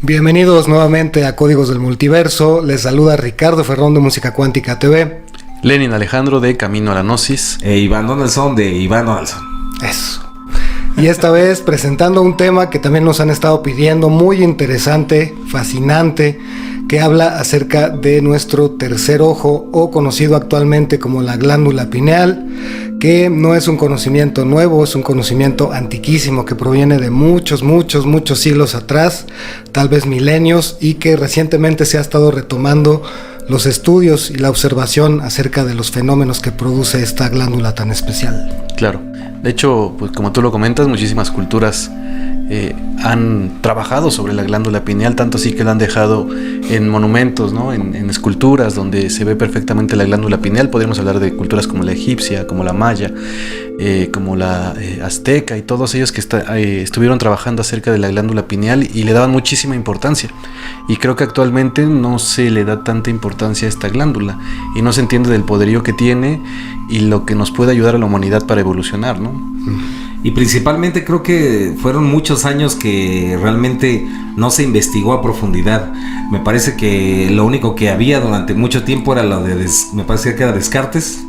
Bienvenidos nuevamente a Códigos del Multiverso. Les saluda Ricardo Ferrón de Música Cuántica TV. Lenin Alejandro de Camino a la Gnosis. Iván Donaldson de Iván Donaldson. Eso. Y esta vez presentando un tema que también nos han estado pidiendo, muy interesante, fascinante, que habla acerca de nuestro tercer ojo, o conocido actualmente como la glándula pineal, que no es un conocimiento nuevo, es un conocimiento antiquísimo que proviene de muchos siglos atrás, tal vez milenios, y que recientemente se ha estado retomando los estudios y la observación acerca de los fenómenos que produce esta glándula tan especial. Claro, de hecho, pues como tú lo comentas, muchísimas culturas han trabajado sobre la glándula pineal, tanto así que la han dejado en monumentos, ¿no? En esculturas donde se ve perfectamente la glándula pineal. Podríamos hablar de culturas como la egipcia, como la maya, como la azteca, y todos ellos que estuvieron trabajando acerca de la glándula pineal y le daban muchísima importancia. Y creo que actualmente no se le da tanta importancia a esta glándula y no se entiende del poderío que tiene y lo que nos puede ayudar a la humanidad para evolucionar, ¿no? Y principalmente creo que fueron muchos años que realmente no se investigó a profundidad. Me parece que lo único que había durante mucho tiempo era lo de, me parece que era Descartes.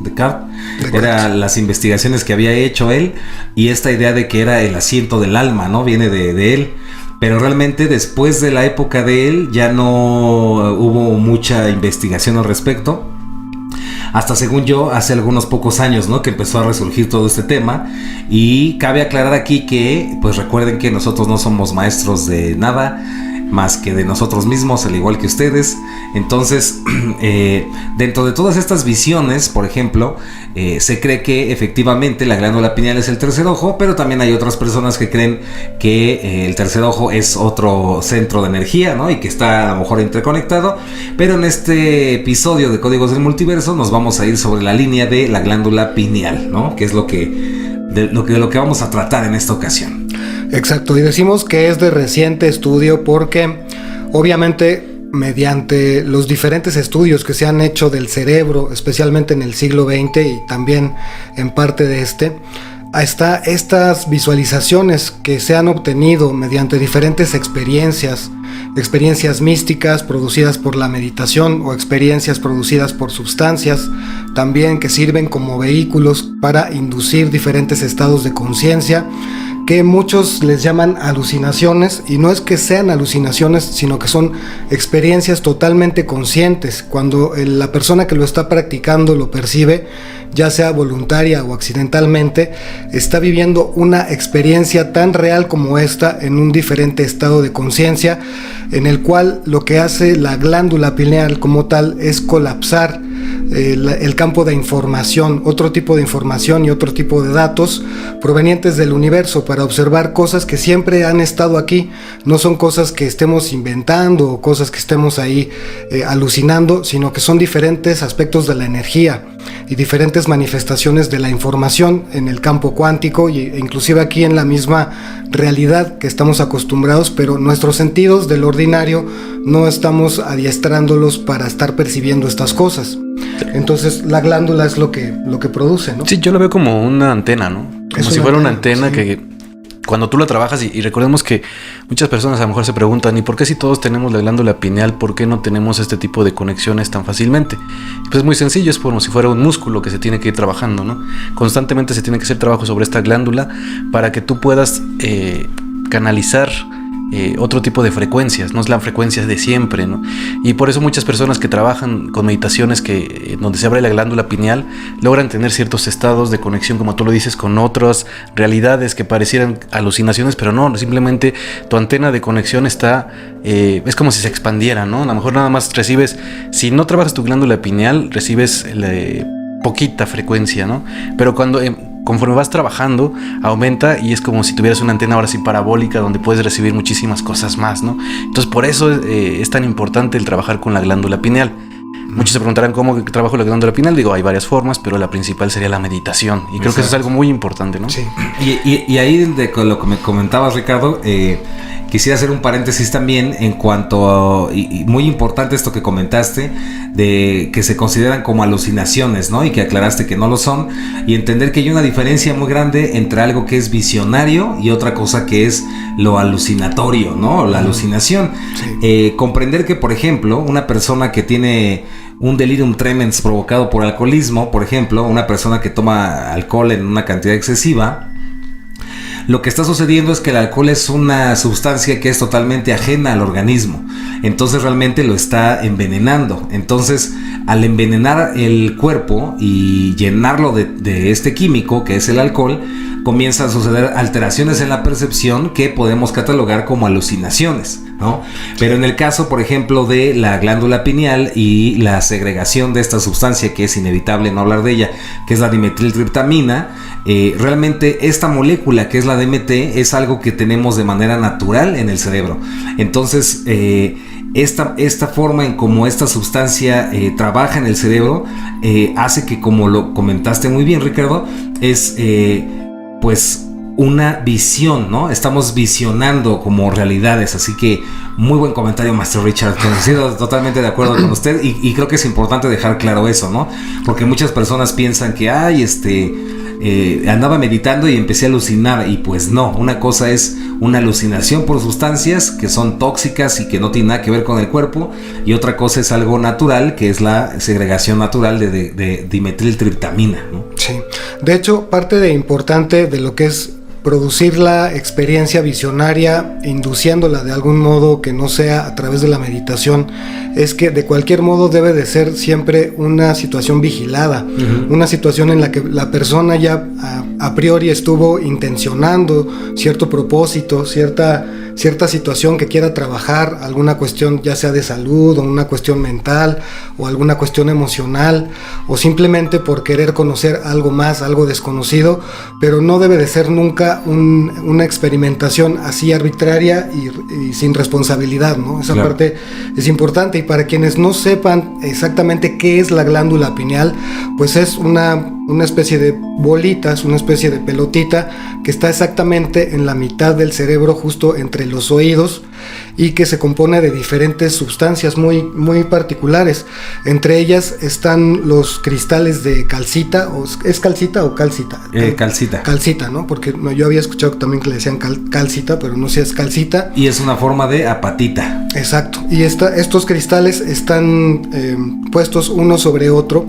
Era las investigaciones que había hecho él y esta idea de que era el asiento del alma, ¿no? Viene de él. Pero realmente después de la época de él ya no hubo mucha investigación al respecto. Hasta según yo, hace algunos pocos años, ¿no? Que empezó a resurgir todo este tema. Y cabe aclarar aquí que, pues recuerden que nosotros no somos maestros de nada más que de nosotros mismos, al igual que ustedes. Entonces, dentro de todas estas visiones, por ejemplo, se cree que efectivamente la glándula pineal es el tercer ojo, pero también hay otras personas que creen que el tercer ojo es otro centro de energía, ¿no? Y que está a lo mejor interconectado. Pero en este episodio de Códigos del Multiverso nos vamos a ir sobre la línea de la glándula pineal, ¿no? Que es lo que vamos a tratar en esta ocasión. Exacto, y decimos que es de reciente estudio porque obviamente mediante los diferentes estudios que se han hecho del cerebro, especialmente en el siglo XX y también en parte de estas visualizaciones que se han obtenido mediante diferentes experiencias místicas producidas por la meditación o experiencias producidas por sustancias, también que sirven como vehículos para inducir diferentes estados de conciencia, que muchos les llaman alucinaciones, y no es que sean alucinaciones, sino que son experiencias totalmente conscientes. Cuando la persona que lo está practicando lo percibe, ya sea voluntaria o accidentalmente, está viviendo una experiencia tan real como esta en un diferente estado de conciencia, en el cual lo que hace la glándula pineal como tal es colapsar el campo de información, otro tipo de información y otro tipo de datos provenientes del universo, para observar cosas que siempre han estado aquí. No son cosas que estemos inventando o cosas que estemos ahí alucinando, sino que son diferentes aspectos de la energía y diferentes manifestaciones de la información en el campo cuántico e inclusive aquí en la misma realidad que estamos acostumbrados, pero nuestros sentidos del ordinario no estamos adiestrándolos para estar percibiendo estas cosas. Entonces la glándula es lo que produce, ¿no? Sí, yo lo veo como una antena, ¿no? Como si fuera una antena, sí. Que cuando tú la trabajas, y recordemos que muchas personas a lo mejor se preguntan, ¿y por qué si todos tenemos la glándula pineal, por qué no tenemos este tipo de conexiones tan fácilmente? Pues es muy sencillo, es como si fuera un músculo que se tiene que ir trabajando, ¿no? Constantemente se tiene que hacer trabajo sobre esta glándula para que tú puedas canalizar otro tipo de frecuencias, no es la frecuencia de siempre, ¿no? Y por eso muchas personas que trabajan con meditaciones donde se abre la glándula pineal logran tener ciertos estados de conexión, como tú lo dices, con otras realidades que parecieran alucinaciones, pero no, simplemente tu antena de conexión está, es como si se expandiera, ¿no? A lo mejor nada más recibes, si no trabajas tu glándula pineal, recibes poquita frecuencia, ¿no? Pero conforme vas trabajando, aumenta y es como si tuvieras una antena ahora sí parabólica donde puedes recibir muchísimas cosas más, ¿no? Entonces por eso es tan importante el trabajar con la glándula pineal. Muchos se preguntarán cómo trabajo la glándula pineal. Digo, hay varias formas, pero la principal sería la meditación. Y creo que eso es algo muy importante, ¿no? Sí. Y ahí con lo que me comentabas, Ricardo, quisiera hacer un paréntesis también en cuanto a, y muy importante esto que comentaste, de que se consideran como alucinaciones, ¿no? Y que aclaraste que no lo son, y entender que hay una diferencia muy grande entre algo que es visionario y otra cosa que es lo alucinatorio, ¿no? La alucinación. Sí. Comprender que, por ejemplo, una persona que tiene un delirium tremens provocado por alcoholismo, por ejemplo, una persona que toma alcohol en una cantidad excesiva, lo que está sucediendo es que el alcohol es una sustancia que es totalmente ajena al organismo. Entonces realmente lo está envenenando. Entonces, al envenenar el cuerpo y llenarlo de este químico que es el alcohol, comienzan a suceder alteraciones en la percepción que podemos catalogar como alucinaciones, ¿no? Pero en el caso, por ejemplo, de la glándula pineal y la segregación de esta sustancia, que es inevitable no hablar de ella, que es la dimetiltriptamina, realmente esta molécula que es la DMT es algo que tenemos de manera natural en el cerebro. Entonces, esta forma en cómo esta sustancia trabaja en el cerebro hace que, como lo comentaste muy bien, Ricardo, es pues una visión, ¿no? Estamos visionando como realidades, así que muy buen comentario, Master Richard. Estoy totalmente de acuerdo con usted y creo que es importante dejar claro eso, ¿no? Porque muchas personas piensan que andaba meditando y empecé a alucinar, y pues no, una cosa es una alucinación por sustancias que son tóxicas y que no tienen nada que ver con el cuerpo, y otra cosa es algo natural, que es la segregación natural de dimetiltriptamina, ¿no? Sí, de hecho, parte de importante de lo que es producir la experiencia visionaria, induciéndola de algún modo que no sea a través de la meditación, es que de cualquier modo debe de ser siempre una situación vigilada, una situación en la que la persona ya a priori estuvo intencionando cierto propósito, cierta situación que quiera trabajar, alguna cuestión ya sea de salud o una cuestión mental o alguna cuestión emocional, o simplemente por querer conocer algo más, algo desconocido, pero no debe de ser nunca una experimentación así arbitraria y sin responsabilidad, ¿no? Esa parte es importante. Y para quienes no sepan exactamente qué es la glándula pineal, pues es una especie de bolitas, una especie de pelotita que está exactamente en la mitad del cerebro, justo entre los oídos, y que se compone de diferentes sustancias muy, muy particulares. Entre ellas están los cristales de calcita, ¿es calcita o calcita? Calcita. Calcita, ¿no? Porque yo había escuchado también que le decían calcita, pero no sé si es calcita. Y es una forma de apatita. Exacto. Y estos cristales están puestos uno sobre otro,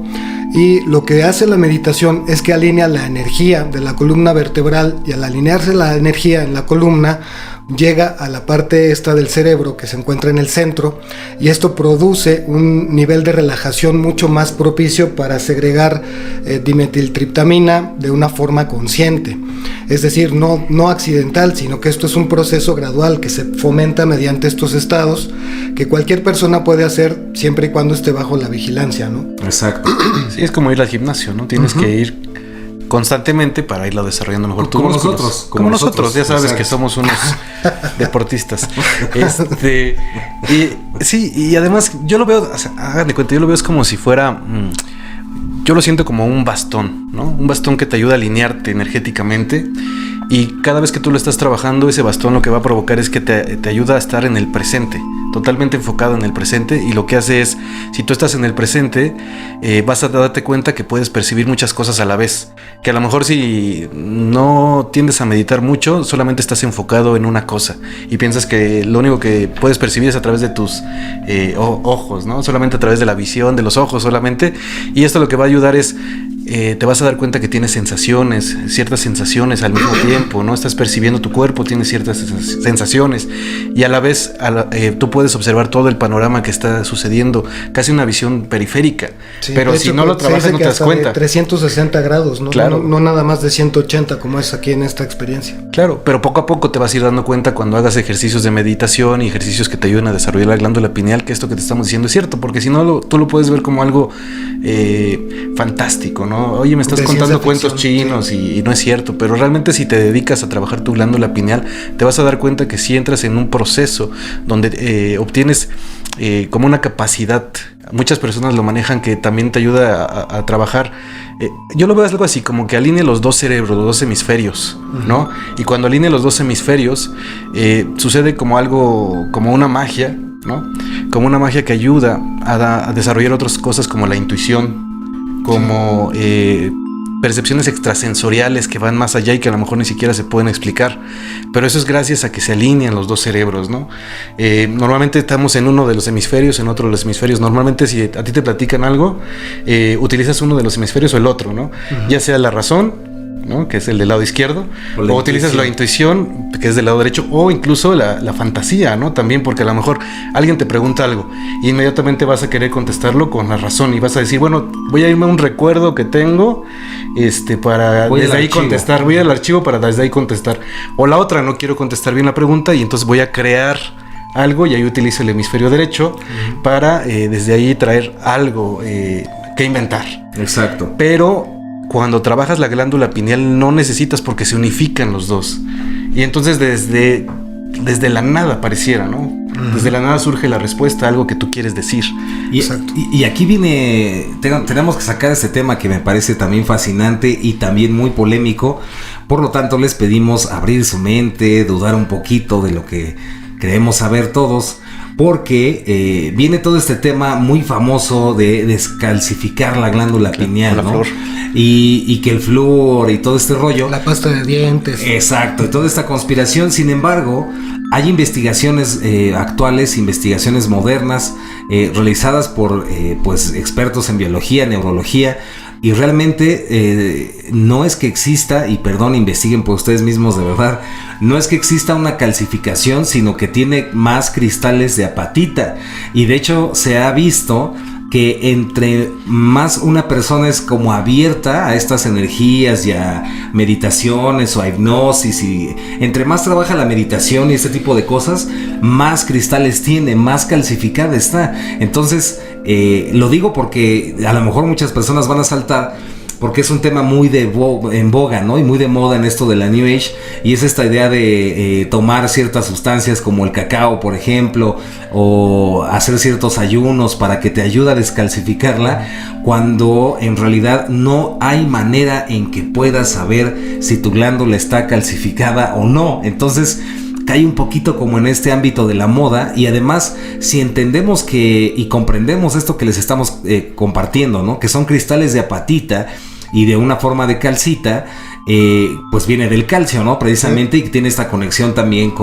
y lo que hace la meditación es que alinea la energía de la columna vertebral, y al alinearse la energía en la columna llega a la parte esta del cerebro que se encuentra en el centro, y esto produce un nivel de relajación mucho más propicio para segregar dimetiltriptamina de una forma consciente, es decir, no accidental, sino que esto es un proceso gradual que se fomenta mediante estos estados, que cualquier persona puede hacer siempre y cuando esté bajo la vigilancia, ¿no? Exacto. Sí, es como ir al gimnasio, ¿no? Tienes que ir constantemente para irlo desarrollando mejor. Como nosotros, ya sabes. Exacto. Que somos unos deportistas. Y además yo lo veo, o sea, hagan de cuenta, yo lo veo es como si fuera, yo lo siento como un bastón, ¿no? Un bastón que te ayuda a alinearte energéticamente, y cada vez que tú lo estás trabajando, ese bastón lo que va a provocar es que te ayuda a estar en el presente, totalmente enfocado en el presente, y lo que hace es, si tú estás en el presente, vas a darte cuenta que puedes percibir muchas cosas a la vez, que a lo mejor si no tiendes a meditar mucho, solamente estás enfocado en una cosa y piensas que lo único que puedes percibir es a través de tus ojos, ¿no? Solamente a través de la visión de los ojos solamente, y esto lo que va a ayudar es te vas a dar cuenta que tienes ciertas sensaciones al mismo tiempo, ¿no? Estás percibiendo tu cuerpo, tienes ciertas sensaciones, y a la vez tú puedes observar todo el panorama que está sucediendo, casi una visión periférica, sí, pero si no lo trabajas no te das cuenta. 360 grados, ¿no? Claro. No nada más de 180 como es aquí en esta experiencia. Claro, pero poco a poco te vas a ir dando cuenta cuando hagas ejercicios de meditación y ejercicios que te ayuden a desarrollar la glándula pineal, que esto que te estamos diciendo es cierto, porque si no tú lo puedes ver como algo fantástico, ¿no? Oye, me estás contando cuentos chinos, sí. y no es cierto, pero realmente si te dedicas a trabajar tu glándula pineal, te vas a dar cuenta que si entras en un proceso donde obtienes como una capacidad muchas personas lo manejan, que también te ayuda a trabajar. Yo lo veo algo así, como que alinee los dos cerebros, los dos hemisferios, ¿no? Y cuando alinee los dos hemisferios, sucede como algo, como una magia, ¿no? Como una magia que ayuda a desarrollar otras cosas como la intuición, como percepciones extrasensoriales que van más allá y que a lo mejor ni siquiera se pueden explicar. Pero eso es gracias a que se alinean los dos cerebros, ¿no? Normalmente estamos en uno de los hemisferios, en otro de los hemisferios. Normalmente si a ti te platican algo, utilizas uno de los hemisferios o el otro, ¿no? Ya sea la razón, ¿no? Que es el del lado izquierdo, o utilizas la intuición, que es del lado derecho, o incluso la fantasía, ¿no? También, porque a lo mejor alguien te pregunta algo y inmediatamente vas a querer contestarlo con la razón y vas a decir, bueno, voy a irme a un recuerdo que tengo para voy desde ahí contestar, voy al archivo para desde ahí contestar. O la otra, no quiero contestar bien la pregunta y entonces voy a crear algo y ahí utilizo el hemisferio derecho para desde ahí traer algo que inventar. Exacto. Pero cuando trabajas la glándula pineal no necesitas, porque se unifican los dos. Y entonces desde la nada pareciera, ¿no? Desde la nada surge la respuesta a algo que tú quieres decir. Y aquí tenemos que sacar este tema que me parece también fascinante y también muy polémico. Por lo tanto, les pedimos abrir su mente, dudar un poquito de lo que creemos saber todos, porque viene todo este tema muy famoso de descalcificar la glándula pineal, ¿no? Flor. Y que el flúor y todo este rollo. La pasta de dientes. Exacto, y toda esta conspiración. Sin embargo, hay investigaciones actuales, investigaciones modernas, realizadas por pues expertos en biología, neurología. Y realmente no es que exista, y perdón, investiguen por ustedes mismos de verdad, no es que exista una calcificación, sino que tiene más cristales de apatita. Y de hecho se ha visto que entre más una persona es como abierta a estas energías y a meditaciones o a hipnosis, y entre más trabaja la meditación y este tipo de cosas, más cristales tiene, más calcificada está. Entonces lo digo porque a lo mejor muchas personas van a saltar, porque es un tema muy en boga, ¿no? Y muy de moda en esto de la New Age. Y es esta idea de tomar ciertas sustancias como el cacao, por ejemplo, o hacer ciertos ayunos para que te ayude a descalcificarla, cuando en realidad no hay manera en que puedas saber si tu glándula está calcificada o no. Entonces cae un poquito como en este ámbito de la moda. Y además, si entendemos y comprendemos esto que les estamos compartiendo, ¿no? Que son cristales de apatita y de una forma de calcita, pues viene del calcio, ¿no? Precisamente, y tiene esta conexión también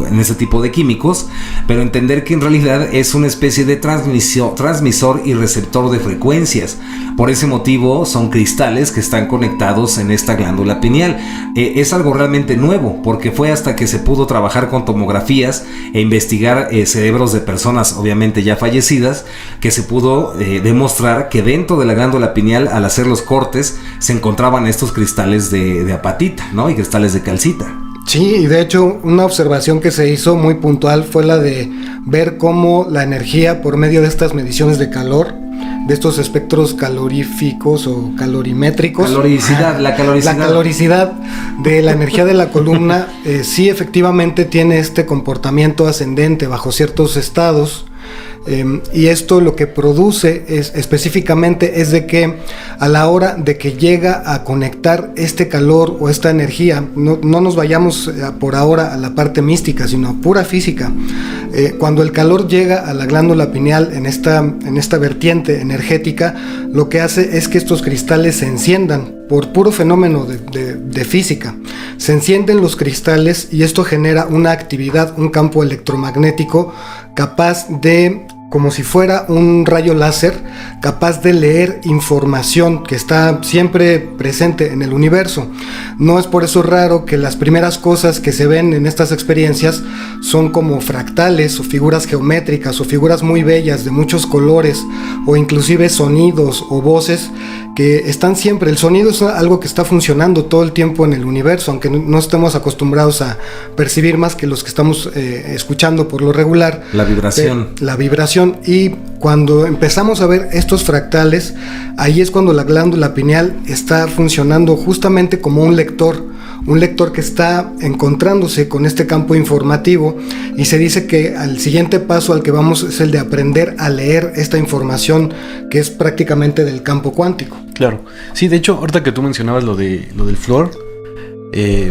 en ese tipo de químicos, pero entender que en realidad es una especie de transmisor y receptor de frecuencias. Por ese motivo son cristales que están conectados en esta glándula pineal. Es algo realmente nuevo, porque fue hasta que se pudo trabajar con tomografías e investigar cerebros de personas obviamente ya fallecidas, que se pudo demostrar que dentro de la glándula pineal, al hacer los cortes, se encontraban estos cristales de apatita, ¿no? Y cristales de calcita. Sí, y de hecho una observación que se hizo muy puntual fue la de ver cómo la energía, por medio de estas mediciones de calor, de estos espectros caloríficos o calorimétricos, la caloricidad de la energía de la columna, sí efectivamente tiene este comportamiento ascendente bajo ciertos estados. Y esto lo que produce específicamente es de que a la hora de que llega a conectar este calor o esta energía, no nos vayamos por ahora a la parte mística, sino a pura física. Cuando el calor llega a la glándula pineal en esta vertiente energética, lo que hace es que estos cristales se enciendan por puro fenómeno de física. Se encienden los cristales y esto genera una actividad, un campo electromagnético capaz de, como si fuera un rayo láser, capaz de leer información que está siempre presente en el universo. No es por eso raro que las primeras cosas que se ven en estas experiencias son como fractales o figuras geométricas o figuras muy bellas de muchos colores, o inclusive sonidos o voces que están siempre. El sonido es algo que está funcionando todo el tiempo en el universo, aunque no estemos acostumbrados a percibir más que los que estamos escuchando por lo regular. La vibración. La vibración. Y cuando empezamos a ver estos fractales, ahí es cuando la glándula pineal está funcionando justamente como un lector un lector que está encontrándose con este campo informativo, y se dice que el siguiente paso al que vamos es el de aprender a leer esta información que es prácticamente del campo cuántico. Claro. Sí, de hecho, ahorita que tú mencionabas lo del flúor,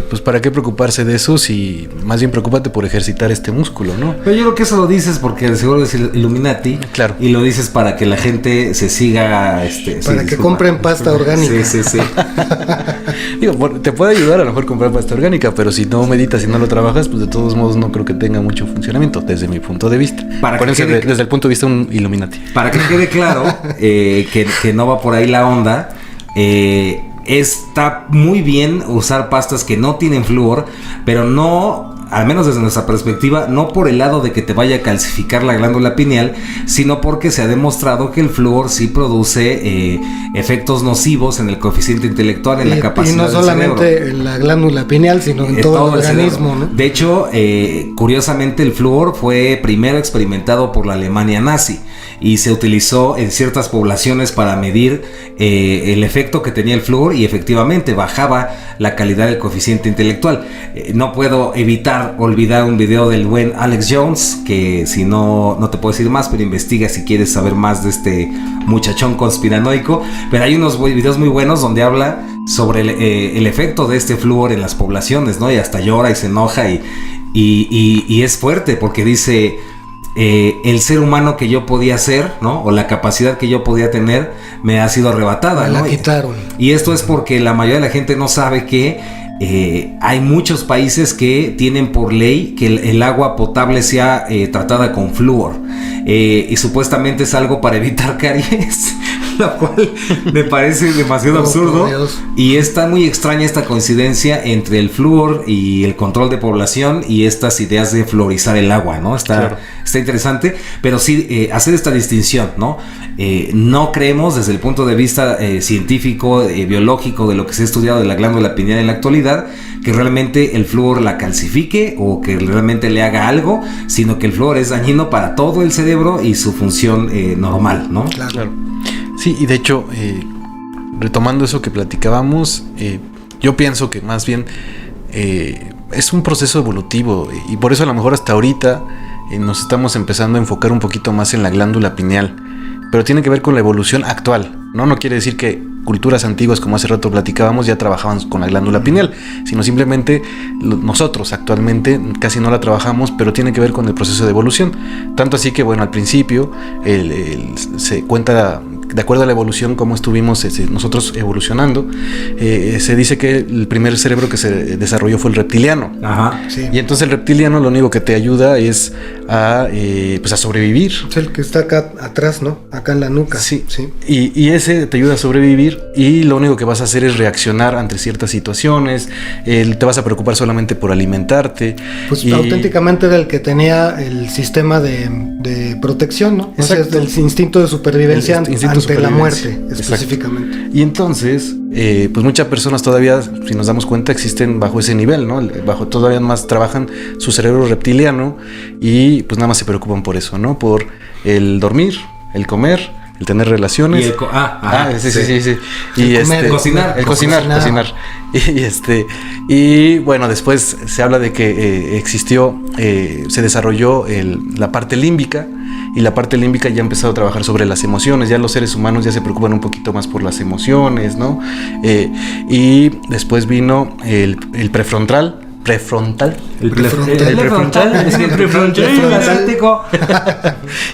pues para qué preocuparse de eso si más bien preocúpate por ejercitar este músculo, ¿no? Pero yo creo que eso lo dices porque seguro es Illuminati. Claro. Y lo dices para que la gente se siga... para que compren pasta orgánica. Sí. Digo, te puede ayudar a lo mejor comprar pasta orgánica, pero si no meditas y no lo trabajas, pues de todos modos no creo que tenga mucho funcionamiento, desde mi punto de vista. Desde el punto de vista de un Illuminati. Para que quede claro que no va por ahí la onda, está muy bien usar pastas que no tienen flúor, pero no, al menos desde nuestra perspectiva, no por el lado de que te vaya a calcificar la glándula pineal, sino porque se ha demostrado que el flúor sí produce efectos nocivos en el coeficiente intelectual, en la capacidad del cerebro. Y no solamente en la glándula pineal, sino en todo el organismo, ¿no? De hecho, curiosamente, el flúor fue primero experimentado por la Alemania nazi y se utilizó en ciertas poblaciones para medir el efecto que tenía el flúor, y efectivamente bajaba la calidad del coeficiente intelectual. No puedo evitar olvidar un video del buen Alex Jones, que si no te puedo decir más, pero investiga si quieres saber más de este muchachón conspiranoico. Pero hay unos videos muy buenos donde habla sobre el efecto de este flúor en las poblaciones, ¿no? Y hasta llora y se enoja y es fuerte porque dice... el ser humano que yo podía ser, ¿no? O la capacidad que yo podía tener me ha sido arrebatada, me ¿no? la quitaron. Y esto es porque la mayoría de la gente no sabe que hay muchos países que tienen por ley que el agua potable sea tratada con flúor, y supuestamente es algo para evitar caries, lo cual me parece demasiado absurdo. Y está muy extraña esta coincidencia entre el flúor y el control de población y estas ideas de fluorizar el agua, ¿no? Está interesante, pero sí hacer esta distinción, ¿no? No creemos desde el punto de vista científico, biológico, de lo que se ha estudiado de la glándula pineal en la actualidad, que realmente el flúor la calcifique o que realmente le haga algo, sino que el flúor es dañino para todo el cerebro y su función normal, ¿no? Claro. Sí, y de hecho, retomando eso que platicábamos, yo pienso que más bien es un proceso evolutivo, y por eso a lo mejor hasta ahorita nos estamos empezando a enfocar un poquito más en la glándula pineal, pero tiene que ver con la evolución actual, ¿no? No quiere decir que culturas antiguas, como hace rato platicábamos, ya trabajaban con la glándula pineal, sino simplemente nosotros actualmente casi no la trabajamos, pero tiene que ver con el proceso de evolución. Tanto así que, bueno, al principio se cuenta, de acuerdo a la evolución, cómo estuvimos nosotros evolucionando, se dice que el primer cerebro que se desarrolló fue el reptiliano. Ajá, sí. Y entonces el reptiliano lo único que te ayuda es a sobrevivir. Es el que está acá atrás, ¿no? Acá en la nuca. Sí. Y ese te ayuda a sobrevivir, y lo único que vas a hacer es reaccionar ante ciertas situaciones. Te vas a preocupar solamente por alimentarte. Pues auténticamente era el que tenía el sistema de protección, ¿no? O sea, es del instinto de supervivencia ante la muerte, específicamente. Exacto. Y entonces, pues muchas personas todavía, si nos damos cuenta, existen bajo ese nivel, ¿no? Todavía más trabajan su cerebro reptiliano, y pues nada más se preocupan por eso, ¿no? Por el dormir, el comer, el tener relaciones. Y sí. Y cocinar. Y bueno, después se habla de que se desarrolló la parte límbica, y la parte límbica ya ha empezado a trabajar sobre las emociones. Ya los seres humanos ya se preocupan un poquito más por las emociones, ¿no? Y después vino el prefrontal. El prefrontal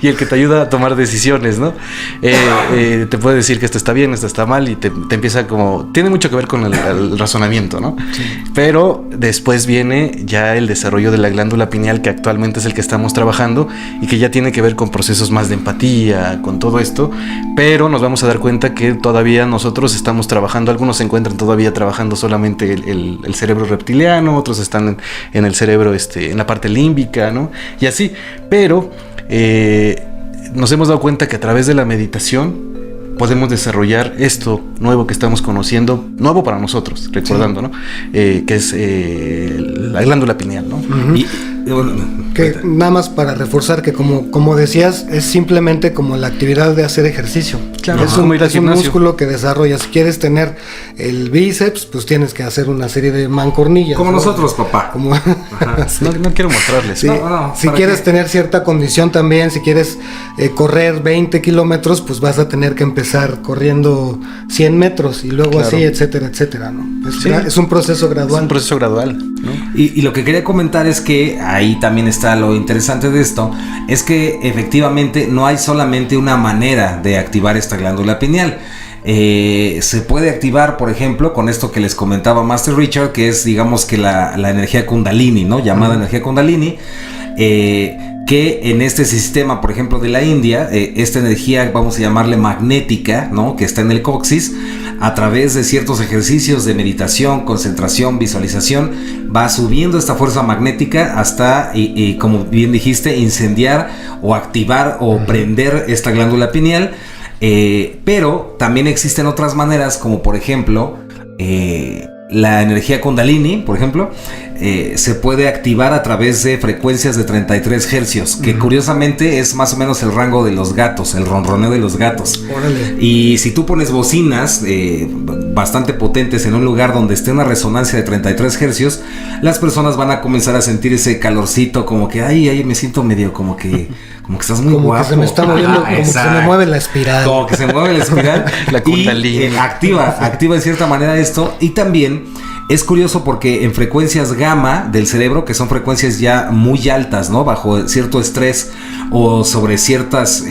y el que te ayuda a tomar decisiones, ¿no? Te puede decir que esto está bien, esto está mal, y te empieza como... Tiene mucho que ver con el razonamiento, ¿no? Sí. Pero después viene ya el desarrollo de la glándula pineal, que actualmente es el que estamos trabajando, y que ya tiene que ver con procesos más de empatía, con todo esto. Pero nos vamos a dar cuenta que todavía nosotros estamos trabajando, algunos se encuentran todavía trabajando solamente el cerebro reptiliano, otros están en el cerebro, en la parte límbica, ¿no? Y así, pero nos hemos dado cuenta que a través de la meditación podemos desarrollar esto nuevo que estamos conociendo, nuevo para nosotros, recordando, ¿no? Que es la glándula pineal, ¿no? Uh-huh. Que nada más para reforzar que como decías, es simplemente como la actividad de hacer ejercicio. Claro, es como un, ir al es un gimnasio. músculo que desarrolla. Si quieres tener el bíceps, pues tienes que hacer una serie de mancuernillas. Como ¿no? nosotros, papá. Como No, no quiero mostrarles. Sí, si quieres tener cierta condición también, si quieres correr 20 kilómetros, pues vas a tener que empezar corriendo 100 metros y luego Claro. así, etcétera, etcétera, ¿no? Sí. Es un proceso gradual. Es un proceso gradual, ¿no? Y lo que quería comentar es que ahí también está lo interesante de esto, es que efectivamente no hay solamente una manera de activar esta glándula pineal. Se puede activar, por ejemplo, con esto que les comentaba Master Richard, que es, digamos, que la energía Kundalini, ¿no? Llamada energía Kundalini, que en este sistema, por ejemplo, de la India, esta energía, vamos a llamarle magnética, ¿no? Que está en el coxis, a través de ciertos ejercicios de meditación, concentración, visualización, va subiendo esta fuerza magnética hasta, como bien dijiste, incendiar o activar o prender esta glándula pineal. Pero también existen otras maneras, como por ejemplo la energía Kundalini, por ejemplo, se puede activar a través de frecuencias de 33 hercios, que curiosamente es más o menos el rango de los gatos, el ronroneo de los gatos. Órale. Y si tú pones bocinas bastante potentes en un lugar donde esté una resonancia de 33 hercios, las personas van a comenzar a sentir ese calorcito, como que ay, me siento medio como que estás muy Como guapo. que se me está moviendo, como que se me mueve la espiral. Como que se mueve la espiral. La Kundalini. Y activa de cierta manera esto. Y también es curioso porque en frecuencias gamma del cerebro, que son frecuencias ya muy altas, ¿no? Bajo cierto estrés o sobre ciertas...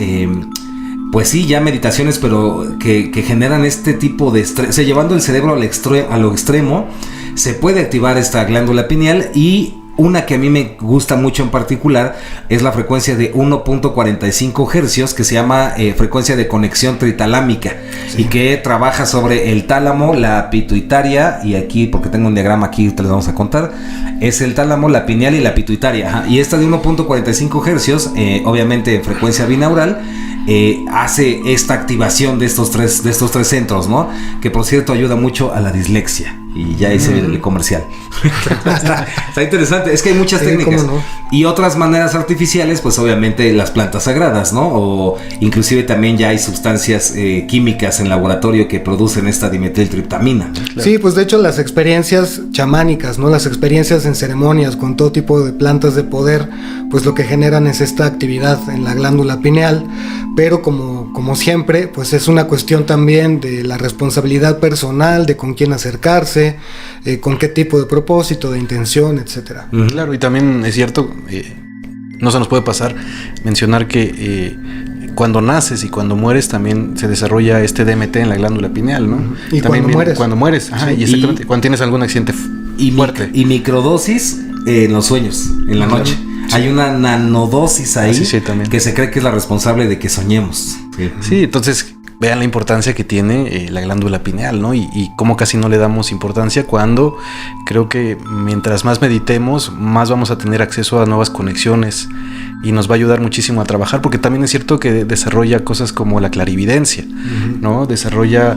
pues sí, ya meditaciones, pero que generan este tipo de estrés, o sea, llevando el cerebro a lo extremo, se puede activar esta glándula pineal. Y una que a mí me gusta mucho en particular es la frecuencia de 1.45 hercios, que se llama frecuencia de conexión tritalámica, y que trabaja sobre el tálamo, la pituitaria, y aquí, porque tengo un diagrama aquí, te les vamos a contar, es el tálamo, la pineal y la pituitaria. Ajá. Y esta de 1.45 hercios, obviamente en frecuencia binaural, hace esta activación de estos tres centros, ¿no? Que por cierto ayuda mucho a la dislexia. Y ya hice el comercial. está interesante. Es que hay muchas técnicas. ¿cómo no? Y otras maneras artificiales, pues obviamente las plantas sagradas, ¿no? O inclusive también ya hay sustancias químicas en laboratorio que producen esta dimetiltriptamina, ¿no? Claro. Sí, pues de hecho las experiencias chamánicas, ¿no? Las experiencias en ceremonias con todo tipo de plantas de poder, pues lo que generan es esta actividad en la glándula pineal, pero como siempre, pues es una cuestión también de la responsabilidad personal, de con quién acercarse, con qué tipo de propósito, de intención, etcétera. Claro, y también es cierto, no se nos puede pasar mencionar que cuando naces y cuando mueres también se desarrolla este DMT en la glándula pineal, ¿no? Y también cuando mueres. Ajá, Sí. y exactamente, cuando tienes algún accidente fuerte. Y microdosis en los sueños, en la noche. Sí. Hay una nanodosis ahí Sí, también. que se cree que es la responsable de que soñemos. Sí, entonces vean la importancia que tiene la glándula pineal, ¿no? Y cómo casi no le damos importancia, cuando creo que mientras más meditemos, más vamos a tener acceso a nuevas conexiones y nos va a ayudar muchísimo a trabajar, porque también es cierto que desarrolla cosas como la clarividencia, ¿no? Desarrolla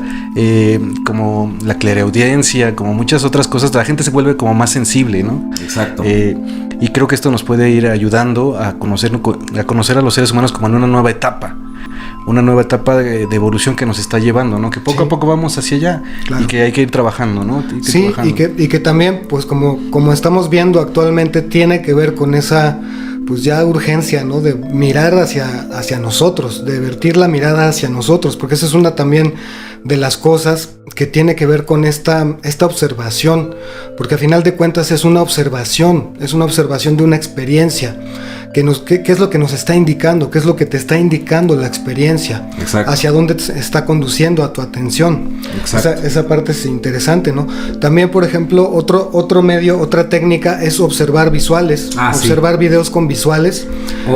como la clareaudiencia, como muchas otras cosas. La gente se vuelve como más sensible, ¿no? Exacto. Y creo que esto nos puede ir ayudando a conocer a los seres humanos como en una nueva etapa de evolución que nos está llevando, ¿no? Que poco a poco vamos hacia allá, Claro. y que hay que ir trabajando, ¿no? Sí, y que también, pues como estamos viendo actualmente, tiene que ver con esa, pues ya urgencia, ¿no? De mirar hacia nosotros, de vertir la mirada hacia nosotros, porque esa es una también de las cosas que tiene que ver con esta observación, porque a final de cuentas es una observación de una experiencia. ¿Qué es lo que nos está indicando? ¿Qué es lo que te está indicando la experiencia? Exacto. ¿Hacia dónde te está conduciendo a tu atención? Exacto. Esa parte es interesante, ¿no? También, por ejemplo, otro medio, otra técnica es observar visuales. Observar videos con visuales.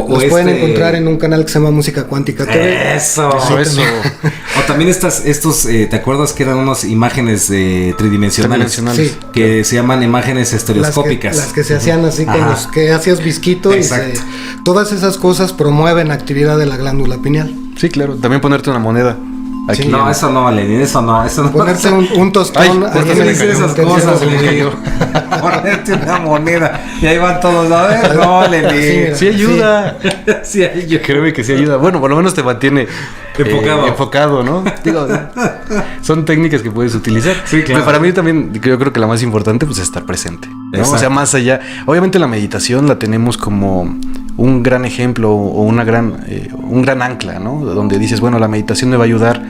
Los pueden encontrar en un canal que se llama Música Cuántica TV. Eso. O también estos, ¿te acuerdas que eran unas imágenes tridimensionales? Sí. Que se llaman imágenes estereoscópicas. Las que se hacían así con los que hacías visquito. Exacto. Todas esas cosas promueven actividad de la glándula pineal. Sí, claro. También ponerte una moneda Aquí. Sí. No, eso no, Lenin, eso no. Ponerte un tostón. Ay, ¿Por qué ahí me en dicen el esas utensilio. cosas, Lenin? Ponerte una moneda y ahí van todos a ver. No, Lenin. Sí ayuda. Sí, ayuda. Créeme que sí ayuda. Bueno, por lo menos te mantiene enfocado, ¿no? Digo, son técnicas que puedes utilizar. Sí, claro. Pero para mí también, yo creo que la más importante pues es estar presente, ¿no? Exacto. O sea, más allá. Obviamente la meditación la tenemos como un gran ejemplo o un gran ancla, ¿no? Donde dices, bueno, la meditación me va a ayudar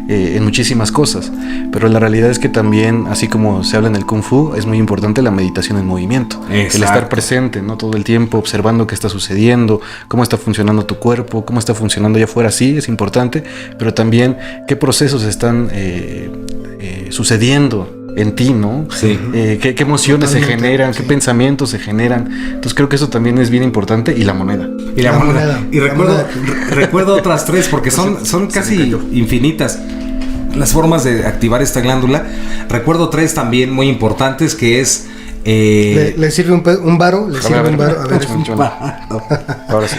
en muchísimas cosas, pero la realidad es que también, así como se habla en el Kung Fu, es muy importante la meditación en movimiento. Exacto. El estar presente, ¿no? Todo el tiempo, observando qué está sucediendo, cómo está funcionando tu cuerpo, cómo está funcionando allá afuera, sí, es importante, pero también qué procesos están sucediendo en ti, ¿no? Sí. ¿Qué emociones Totalmente, se generan, sí. qué pensamientos se generan. Entonces creo que eso también es bien importante. Y la moneda. Y la La moneda. moneda. Y La moneda. recuerdo otras tres porque son casi infinitas las formas de activar esta glándula. Recuerdo tres también muy importantes que es... ¿Le sirve un varo? ¿Le sirve un varo? A ver. Ahora sí.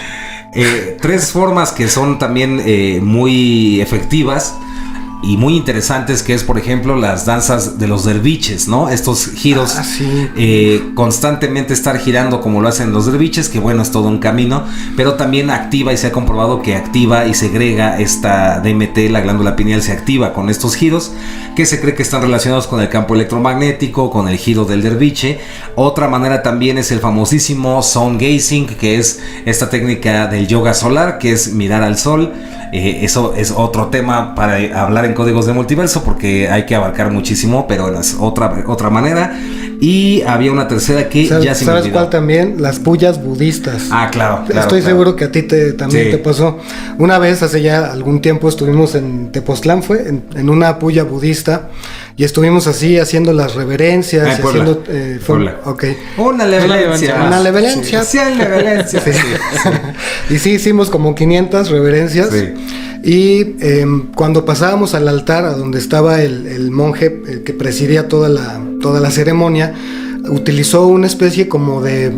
Tres formas que son también muy efectivas y muy interesantes, que es por ejemplo las danzas de los derviches, ¿no? Estos giros, Sí. constantemente estar girando como lo hacen los derviches, que bueno, es todo un camino, pero también activa y se ha comprobado que activa y segrega esta DMT, la glándula pineal se activa con estos giros, que se cree que están relacionados con el campo electromagnético, con el giro del derviche. Otra manera también es el famosísimo sun gazing, que es esta técnica del yoga solar, que es mirar al sol. Eso es otro tema para hablar en códigos de multiverso, porque hay que abarcar muchísimo, pero es otra manera. Y había una tercera que ya se me ¿Sabes olvidó. cuál también? Las pullas budistas. Ah, claro. Estoy seguro que a ti también Sí. te pasó. Una vez, hace ya algún tiempo, estuvimos en Tepoztlán, en una puya budista, y estuvimos así haciendo las reverencias. Ah, y Puebla. haciendo, Puebla. Ok. Una levelencia. Una levelencia. Sí, levelencia. Sí. Y sí, hicimos como 500 reverencias. Sí. Y cuando pasábamos al altar, a donde estaba el monje el que presidía toda la ceremonia, utilizó una especie como de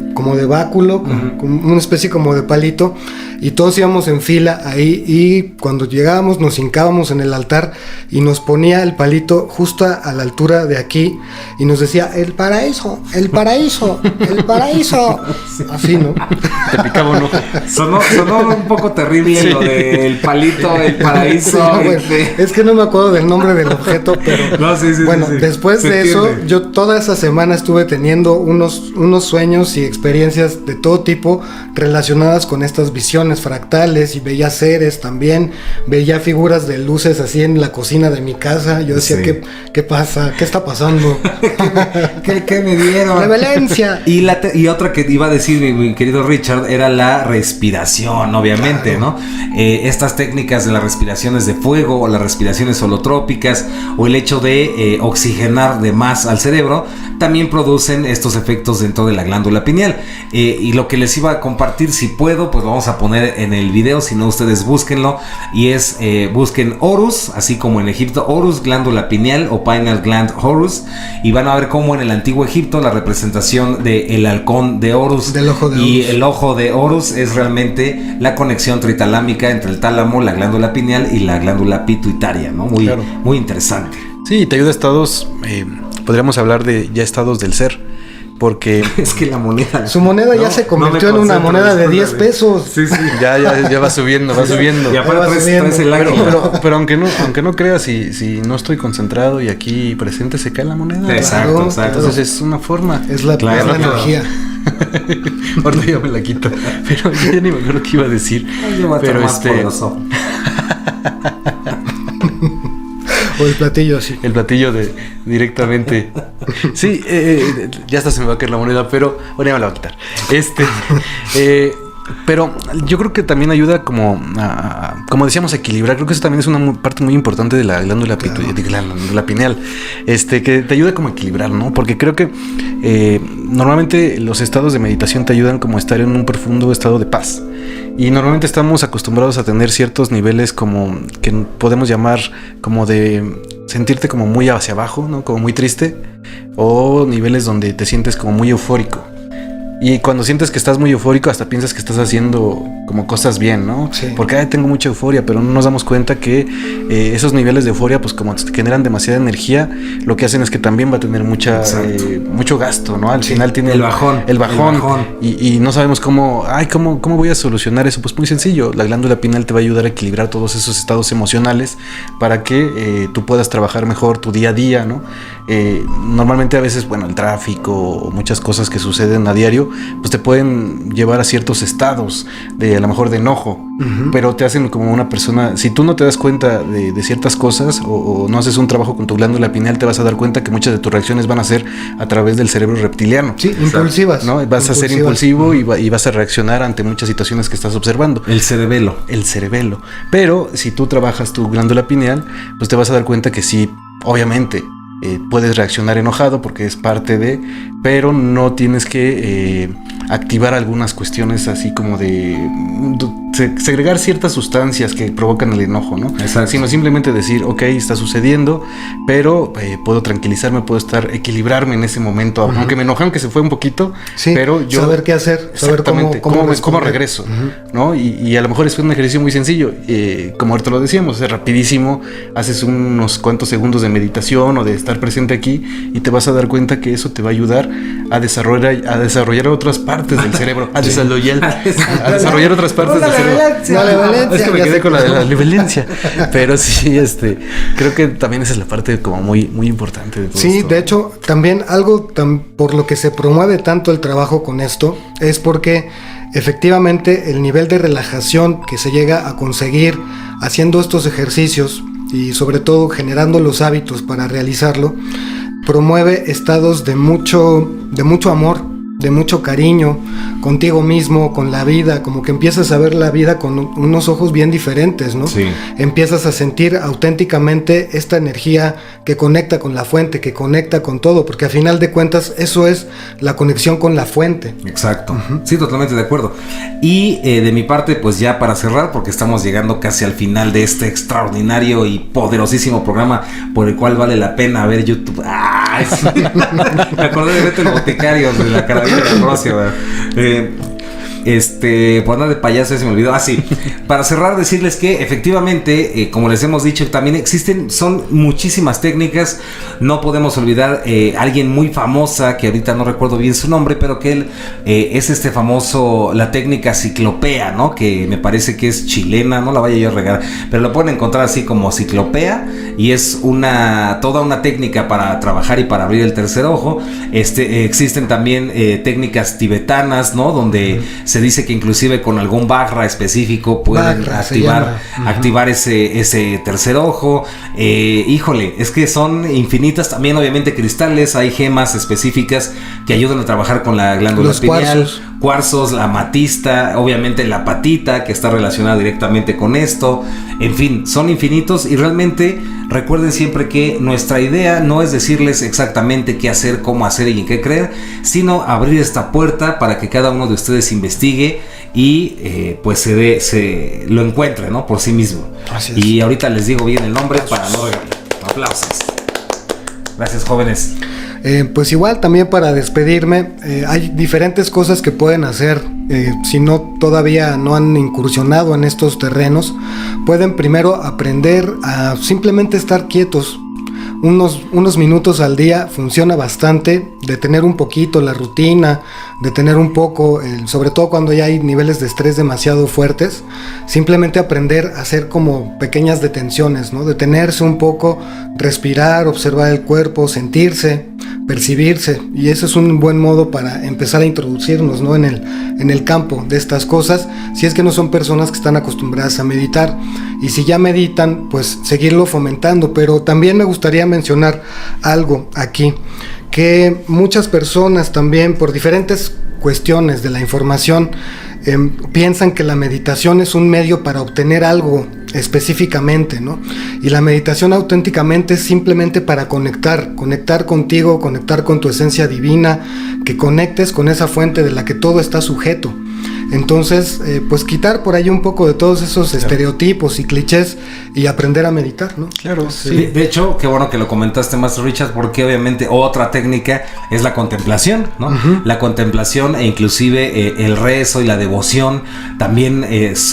báculo, como una especie como de palito, y todos íbamos en fila ahí, y cuando llegábamos nos hincábamos en el altar y nos ponía el palito justo a la altura de aquí y nos decía, el paraíso, el paraíso, el paraíso. Así, ¿no? Te picaba un ojo. Sonó un poco terrible lo del palito, el paraíso. Sí, no, bueno, es que no me acuerdo del nombre del objeto, pero No, sí, bueno, sí. después Se de eso, entiende. yo toda esa semana estuve teniendo unos sueños y experiencias de todo tipo relacionadas con estas visiones fractales, y veía seres también, veía figuras de luces así en la cocina de mi casa. Yo decía, Sí. ¿qué pasa? ¿Qué está pasando? ¿Qué me dieron? Revelencia. Y otra que iba a decir mi querido Richard era la respiración, obviamente, Claro. ¿no? Estas técnicas de las respiraciones de fuego o las respiraciones holotrópicas o el hecho de oxigenar de más al cerebro también producen estos efectos dentro de la glándula pineal. Y lo que les iba a compartir, si puedo, pues lo vamos a poner en el video, si no ustedes búsquenlo, y es busquen Horus, así como en Egipto, Horus, glándula pineal o pineal gland Horus, y van a ver cómo en el antiguo Egipto la representación del halcón de Horus Del ojo de y Horus. el ojo de Horus es realmente la conexión tritalámica entre el tálamo, la glándula pineal y la glándula pituitaria, ¿no? Muy, Claro. muy interesante. Sí, te ayuda a estados, podríamos hablar de ya estados del ser, porque Es que la moneda... Su moneda ya se convirtió en una moneda de 10 pesos. Sí, sí. ya va subiendo, va subiendo. Y aparte va traes subiendo. el águila. Pero aunque no creas, si no estoy concentrado y aquí presente, se cae la moneda. Exacto, Claro, exacto. Entonces es una forma. Es la Claro, claro. energía. Ahorita ya me la quito. Pero yo ya ni me acuerdo qué iba a decir. Pero más poderoso. O el platillo así. el platillo de directamente. Sí, ya hasta se me va a caer la moneda, pero bueno, ya me la voy a quitar. Pero yo creo que también ayuda como decíamos, a equilibrar. Creo que eso también es una parte muy importante de la glándula, la pineal, que te ayuda como a equilibrar, ¿no? Porque creo que normalmente los estados de meditación te ayudan como a estar en un profundo estado de paz. Y normalmente estamos acostumbrados a tener ciertos niveles como que podemos llamar como de sentirte como muy hacia abajo, ¿no? Como muy triste, o niveles donde te sientes como muy eufórico. Y cuando sientes que estás muy eufórico, hasta piensas que estás haciendo como cosas bien, ¿no? Sí. Porque tengo mucha euforia, pero no nos damos cuenta que esos niveles de euforia, pues como te generan demasiada energía, lo que hacen es que también va a tener mucho gasto, ¿no? Al final tiene el bajón. Y no sabemos cómo voy a solucionar eso. Pues muy sencillo, la glándula pineal te va a ayudar a equilibrar todos esos estados emocionales para que tú puedas trabajar mejor tu día a día, ¿no? Normalmente a veces, bueno, el tráfico o muchas cosas que suceden a diario, pues te pueden llevar a ciertos estados a lo mejor de enojo, pero te hacen como una persona. Si tú no te das cuenta de ciertas cosas o no haces un trabajo con tu glándula pineal, te vas a dar cuenta que muchas de tus reacciones van a ser a través del cerebro reptiliano. Sí, impulsivas. ¿No? Vas a ser impulsivo y vas a reaccionar ante muchas situaciones que estás observando. El cerebelo. Pero si tú trabajas tu glándula pineal, pues te vas a dar cuenta que sí, obviamente, puedes reaccionar enojado porque es parte de, pero no tienes que activar algunas cuestiones así como de segregar ciertas sustancias que provocan el enojo, ¿no? Exacto. Sino simplemente decir, ok, está sucediendo, pero puedo tranquilizarme, puedo equilibrarme en ese momento, aunque me enojan que se fue un poquito, sí, pero yo saber qué hacer, saber cómo regreso, ¿no? Y a lo mejor es un ejercicio muy sencillo, como ahorita lo decíamos, es rapidísimo, haces unos cuantos segundos de meditación o de estar presente aquí y te vas a dar cuenta que eso te va a ayudar a desarrollar otras partes del cerebro, a desarrollar otras partes del cerebro. Es que me quedé con la violencia. Pero sí, creo que también esa es la parte como muy, muy importante de todo sí, esto. De hecho, también algo por lo que se promueve tanto el trabajo con esto es porque efectivamente el nivel de relajación que se llega a conseguir haciendo estos ejercicios y sobre todo generando los hábitos para realizarlo, promueve estados de mucho amor, de mucho cariño contigo mismo, con la vida, como que empiezas a ver la vida con unos ojos bien diferentes, ¿no? Sí. Empiezas a sentir auténticamente esta energía que conecta con la fuente, que conecta con todo, porque a final de cuentas eso es la conexión con la fuente. Exacto. Sí, totalmente de acuerdo. Y de mi parte, pues ya para cerrar, porque estamos llegando casi al final de este extraordinario y poderosísimo programa por el cual vale la pena ver YouTube. ¡Ay, sí! Me acordé de Beto el Boticario, de la carabina de Ambrosio, ¿verdad? Pues nada de payaso, se me olvidó. Sí, para cerrar decirles que efectivamente, como les hemos dicho, también son muchísimas técnicas. No podemos olvidar alguien muy famosa, que ahorita no recuerdo bien su nombre, pero que él es famoso, la técnica ciclopea, ¿no? Que me parece que es chilena, no la vaya yo a regar, pero lo pueden encontrar así como ciclopea, y es toda una técnica para trabajar y para abrir el tercer ojo. Existen también técnicas tibetanas, ¿no? Donde se dice que inclusive con algún Vajra específico pueden activar ese tercer ojo. Híjole, es que son infinitas. También obviamente cristales, hay gemas específicas que ayudan a trabajar con la glándula pineal, cuarzos, la amatista, obviamente la apatita, que está relacionada directamente con esto. En fin, son infinitos, y realmente recuerden siempre que nuestra idea no es decirles exactamente qué hacer, cómo hacer y en qué creer, sino abrir esta puerta para que cada uno de ustedes investigue y pues se lo encuentre, ¿no? Por sí mismo. Y ahorita les digo bien el nombre para no regalar. Aplausos. Gracias, jóvenes. Pues igual también para despedirme, hay diferentes cosas que pueden hacer. Si todavía no han incursionado en estos terrenos, pueden primero aprender a simplemente estar quietos. Unos minutos al día funciona bastante, detener un poquito la rutina, detener un poco, sobre todo cuando ya hay niveles de estrés demasiado fuertes, simplemente aprender a hacer como pequeñas detenciones, ¿no? Detenerse un poco, respirar, observar el cuerpo, sentirse, percibirse, y ese es un buen modo para empezar a introducirnos, ¿no? en el campo de estas cosas, si es que no son personas que están acostumbradas a meditar, y si ya meditan, pues seguirlo fomentando. Pero también me gustaría mencionar algo aquí, que muchas personas también por diferentes cuestiones de la información piensan que la meditación es un medio para obtener algo específicamente, ¿no? Y la meditación auténticamente es simplemente para conectar contigo, conectar con tu esencia divina, que conectes con esa fuente de la que todo está sujeto. Entonces, pues quitar por ahí un poco de todos esos estereotipos y clichés y aprender a meditar, ¿no? Claro, sí. De hecho, qué bueno que lo comentaste, Master Richard, porque obviamente otra técnica es la contemplación, ¿no? La contemplación e inclusive el rezo y la devoción también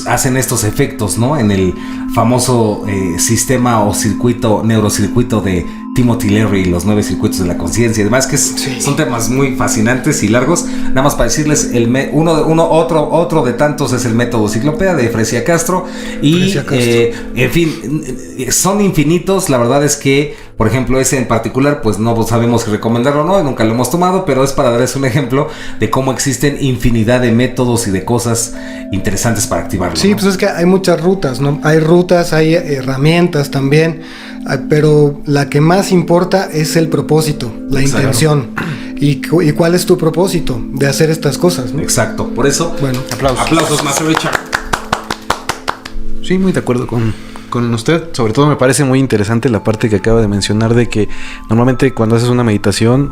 hacen estos efectos, ¿no? En el famoso sistema o neurocircuito de Timothy Leary, los 9 circuitos de la conciencia y demás, que son temas muy fascinantes y largos. Nada más para decirles, otro de tantos es el método Ciclopea de Fresia Castro. Y en fin, son infinitos. La verdad es que, por ejemplo, ese en particular, pues no sabemos si recomendarlo o no, nunca lo hemos tomado, pero es para darles un ejemplo de cómo existen infinidad de métodos y de cosas interesantes para activarlo. Sí, ¿no? Pues es que hay muchas rutas, ¿no? Hay rutas, hay herramientas también, pero la que más importa es el propósito, la intención. ¿Y cuál es tu propósito de hacer estas cosas, ¿no? Exacto, por eso, bueno, aplausos, Master Richard. Sí, muy de acuerdo con usted. Sobre todo me parece muy interesante la parte que acaba de mencionar de que normalmente cuando haces una meditación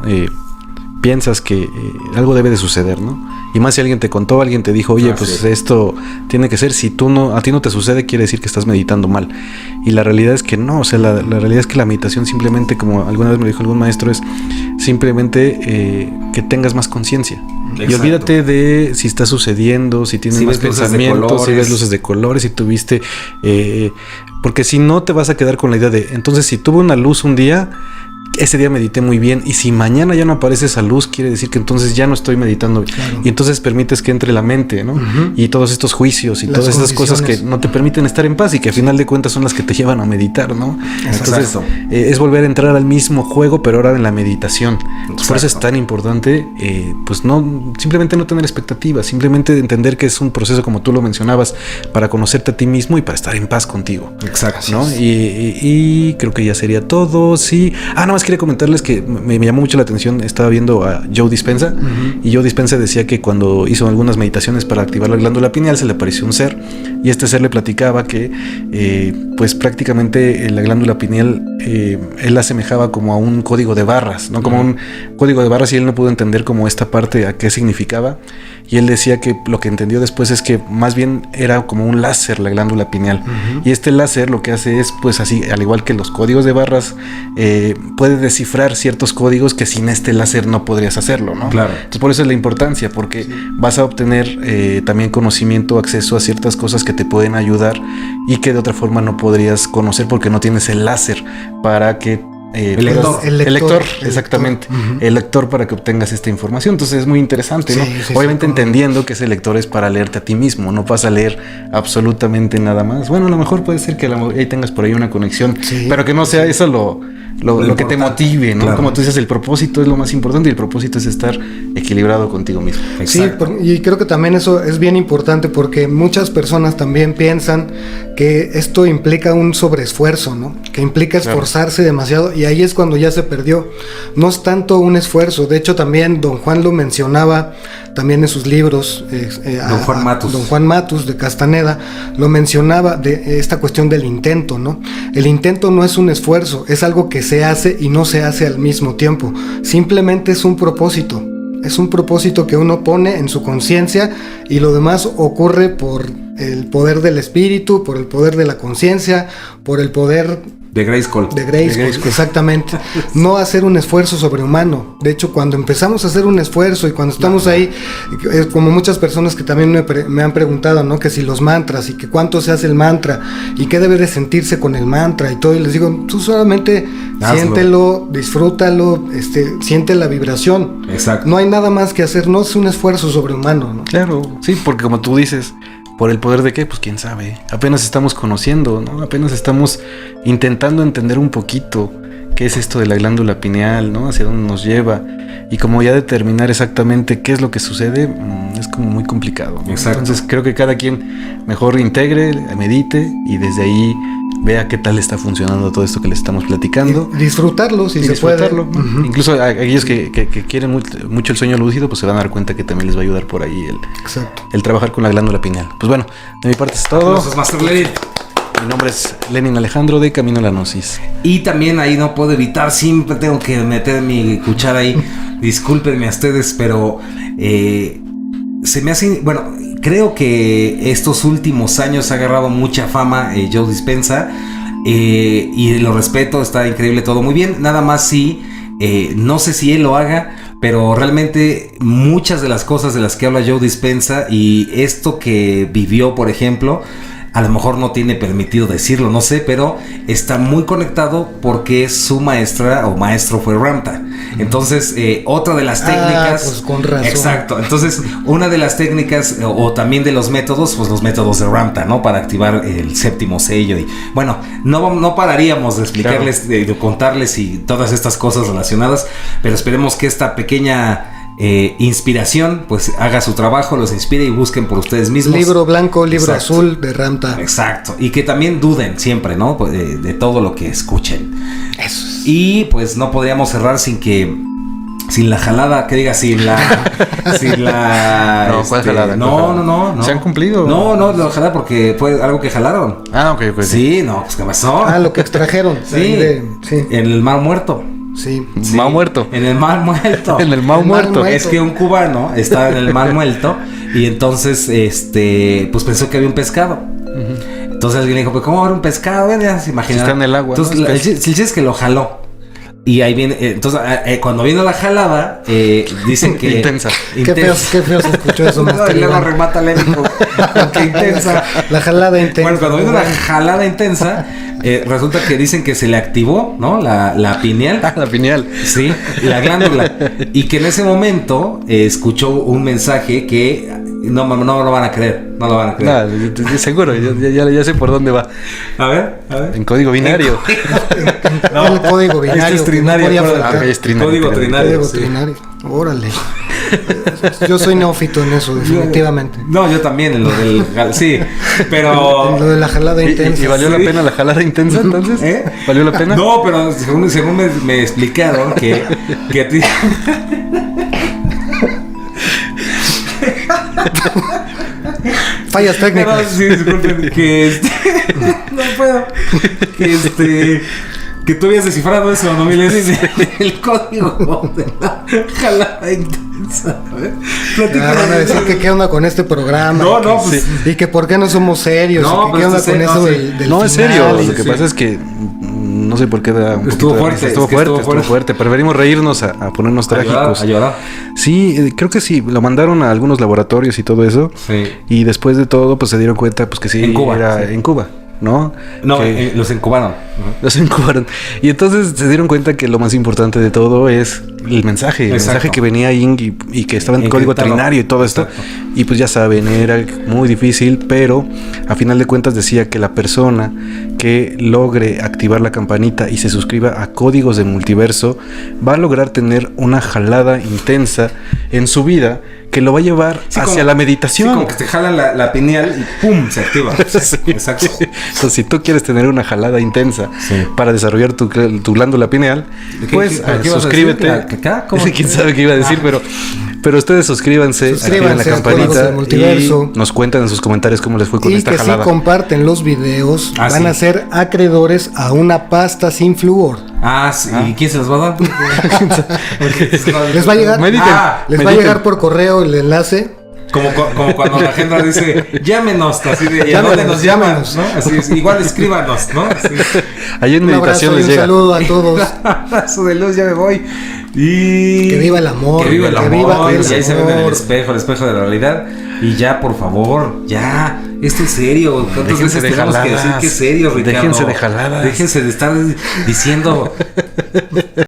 piensas que algo debe de suceder, ¿no? Y más si alguien te contó, alguien te dijo, oye, pues esto tiene que ser, si a ti no te sucede, quiere decir que estás meditando mal. Y la realidad es que no, o sea, la realidad es que la meditación simplemente, como alguna vez me dijo algún maestro, es simplemente que tengas más conciencia. Y olvídate de si está sucediendo, si tienes más pensamientos, si ves luces de colores, si tuviste... porque si no te vas a quedar con la idea de, entonces si tuve una luz un día... Ese día medité muy bien, y si mañana ya no aparece esa luz, quiere decir que entonces ya no estoy meditando. Claro. Y entonces permites que entre la mente, ¿no? Y todos estos juicios y todas estas cosas que no te permiten estar en paz y que a final de cuentas son las que te llevan a meditar, ¿no? Entonces es volver a entrar al mismo juego, pero ahora en la meditación. Por eso es tan importante, pues no, simplemente no tener expectativas, simplemente entender que es un proceso, como tú lo mencionabas, para conocerte a ti mismo y para estar en paz contigo. Exacto. ¿No? Y creo que ya sería todo. Sí. Nada más quería comentarles que me llamó mucho la atención. Estaba viendo a Joe Dispenza, y Joe Dispenza decía que cuando hizo algunas meditaciones para activar la glándula pineal se le apareció un ser, y este ser le platicaba que pues prácticamente la glándula pineal él la asemejaba como a un código de barras, ¿no? Como un código de barras, y él no pudo entender como esta parte a qué significaba, y él decía que lo que entendió después es que más bien era como un láser la glándula pineal, y este láser lo que hace es, pues así, al igual que los códigos de barras, puede descifrar ciertos códigos que sin este láser no podrías hacerlo, ¿no? Claro. Entonces por eso es la importancia, porque vas a obtener también conocimiento, acceso a ciertas cosas que te pueden ayudar y que de otra forma no podrías conocer porque no tienes el láser para que el lector, exactamente. El lector, para que obtengas esta información. Entonces es muy interesante, ¿no? Obviamente entendiendo que ese lector es para leerte a ti mismo, no vas a leer absolutamente nada más. Bueno, a lo mejor puede ser que ahí tengas por ahí una conexión, pero que no sea eso lo que te motive, ¿no? Claro. Como tú dices, el propósito es lo más importante, y el propósito es estar equilibrado contigo mismo. Exacto. Sí, y creo que también eso es bien importante, porque muchas personas también piensan que esto implica un sobreesfuerzo, ¿no? Que implica esforzarse demasiado, y ahí es cuando ya se perdió. No es tanto un esfuerzo. De hecho, también Don Juan lo mencionaba también en sus libros. Don Juan Matus de Castaneda lo mencionaba, de esta cuestión del intento, ¿no? El intento no es un esfuerzo, es algo que se hace y no se hace al mismo tiempo. Simplemente es un propósito. Es un propósito que uno pone en su conciencia, y lo demás ocurre por el poder del espíritu, por el poder de la conciencia, por el poder de Grayskull. Exactamente. No hacer un esfuerzo sobrehumano. De hecho, cuando empezamos a hacer un esfuerzo, y cuando estamos ahí, como muchas personas que también me han preguntado, ¿no? Que si los mantras, y que cuánto se hace el mantra, y qué debe de sentirse con el mantra y todo, y les digo, tú solamente siéntelo, disfrútalo, siente la vibración. Exacto. No hay nada más que hacer, no es un esfuerzo sobrehumano, ¿no? Claro, sí, porque como tú dices, ¿por el poder de qué? Pues quién sabe. Apenas estamos conociendo, ¿no? Apenas estamos intentando entender un poquito qué es esto de la glándula pineal, ¿no? Hacia dónde nos lleva. Y como ya determinar exactamente qué es lo que sucede, es como muy complicado, ¿no? Exacto. Entonces creo que cada quien mejor integre, medite, y desde ahí vea qué tal está funcionando todo esto que les estamos platicando. Disfrutarlo, si se puede. Incluso aquellos que quieren mucho el sueño lúcido, pues se van a dar cuenta que también les va a ayudar por ahí el trabajar con la glándula pineal. Pues bueno, de mi parte es todo. Gracias, Master Lenin. Mi nombre es Lenin Alejandro, de Camino a la Gnosis. Y también ahí no puedo evitar, siempre tengo que meter mi cuchara ahí. Discúlpenme a ustedes, pero se me hace... Bueno, creo que estos últimos años ha agarrado mucha fama Joe Dispenza. Y lo respeto, está increíble, todo muy bien. Nada más sí, no sé si él lo haga, pero realmente muchas de las cosas de las que habla Joe Dispenza y esto que vivió, por ejemplo, a lo mejor no tiene permitido decirlo, no sé, pero está muy conectado porque su maestra o maestro fue Ramtha. Entonces, otra de las técnicas... pues con razón. Exacto. Entonces, una de las técnicas o también de los métodos, pues los métodos de Ramtha, ¿no? Para activar el séptimo sello. Y bueno, no pararíamos de explicarles, claro, de contarles y todas estas cosas relacionadas, pero esperemos que esta pequeña... inspiración pues haga su trabajo, los inspire y busquen por ustedes mismos. Libro blanco, libro azul de Ramtha. Exacto, y que también duden siempre, ¿no? De todo lo que escuchen. Eso es. Y pues no podríamos cerrar sin la jalada, que diga sin la no, ¿cuál jalada? No. ¿Se han cumplido? No, la jalada porque fue algo que jalaron. Ok, pues. Sí, no, pues ¿qué pasó? Lo que extrajeron. Sí, sí. En el Mar Muerto. Sí. Mar Muerto. En el Mar Muerto. En el Mar Muerto. Es que un cubano estaba en el Mar Muerto y entonces pues pensó que había un pescado. Entonces alguien le dijo, pues ¿cómo va a haber un pescado? Ya se imagina. Está en el agua. Entonces ¿no? el chiste es que lo jaló. Y ahí viene, entonces cuando vino la jalada, dicen que... Intensa. Qué feo se escuchó eso. No, y luego remata lento. Qué intensa. La jalada intensa. Bueno, cuando vino la jalada intensa, resulta que dicen que se le activó, ¿no? La pineal. La pineal. Sí, la glándula. Y que en ese momento escuchó un mensaje que no lo van a creer. No lo van a creer. No, seguro, ya sé por dónde va. A ver. En código binario. No, el código binario. Este es trinario. Es trinario. Código trinario. Código trinario. Órale. Yo soy neófito en eso, definitivamente. No, yo también en lo del... Sí, pero... En lo de la jalada intensa. ¿Y valió la pena la jalada intensa entonces? ¿Valió la pena? No, pero según me explicaron que Fallas técnicas. No, sí, disculpen, que no puedo. Que tú habías descifrado eso, ¿no? El código de la jalada intensa. A ver, van a decir que qué onda con este programa. No, pues... Y que por qué no somos serios. No, y que qué onda con eso del No, es serio. Lo que sí. pasa es que no sé por qué da un estuvo fuerte. Estuvo fuerte. Preferimos reírnos a ponernos trágicos. A llorar. Sí, creo que sí. Lo mandaron a algunos laboratorios y todo eso. Sí. Y después de todo, pues se dieron cuenta pues que sí, en Cuba, era en Cuba. ¿No? No, los incubaron. Los incubaron. Y entonces se dieron cuenta que lo más importante de todo es el mensaje. El mensaje que venía ahí y que estaba en código trinario y todo esto. Exacto. Y pues ya saben, era muy difícil, pero a final de cuentas decía que la persona que logre activar la campanita y se suscriba a Códigos de Multiverso va a lograr tener una jalada intensa en su vida que lo va a llevar hacia la meditación. Sí, como que te jalan la pineal y ¡pum! Se activa. Sí. Exacto. Entonces, si tú quieres tener una jalada intensa para desarrollar tu glándula pineal, pues suscríbete. ¿Quién sabe qué iba a decir? Pero ustedes suscríbanse, activen la campanita y nos cuentan en sus comentarios cómo les fue con esta jalada. Y que si comparten los videos, van a ser acreedores a una pasta sin flúor. Sí. ¿Y quién se los va a dar? Les va a llegar. Les va a llegar por correo el enlace. Como cuando la gente dice, llámenos, así de, ¿y a dónde nos llaman? ¿No? Así es, igual escríbanos, ¿no? Así. Ahí en meditación les llega. Un saludo a todos. Abrazo de luz, ya me voy. Y que viva el amor. Que viva el amor. Y ahí se ve en el espejo de la realidad. Y ya, por favor, ya. Esto es serio. ¿Cuántas veces tenemos que decir que es serio, Ricardo? Déjense de jaladas. Déjense de estar diciendo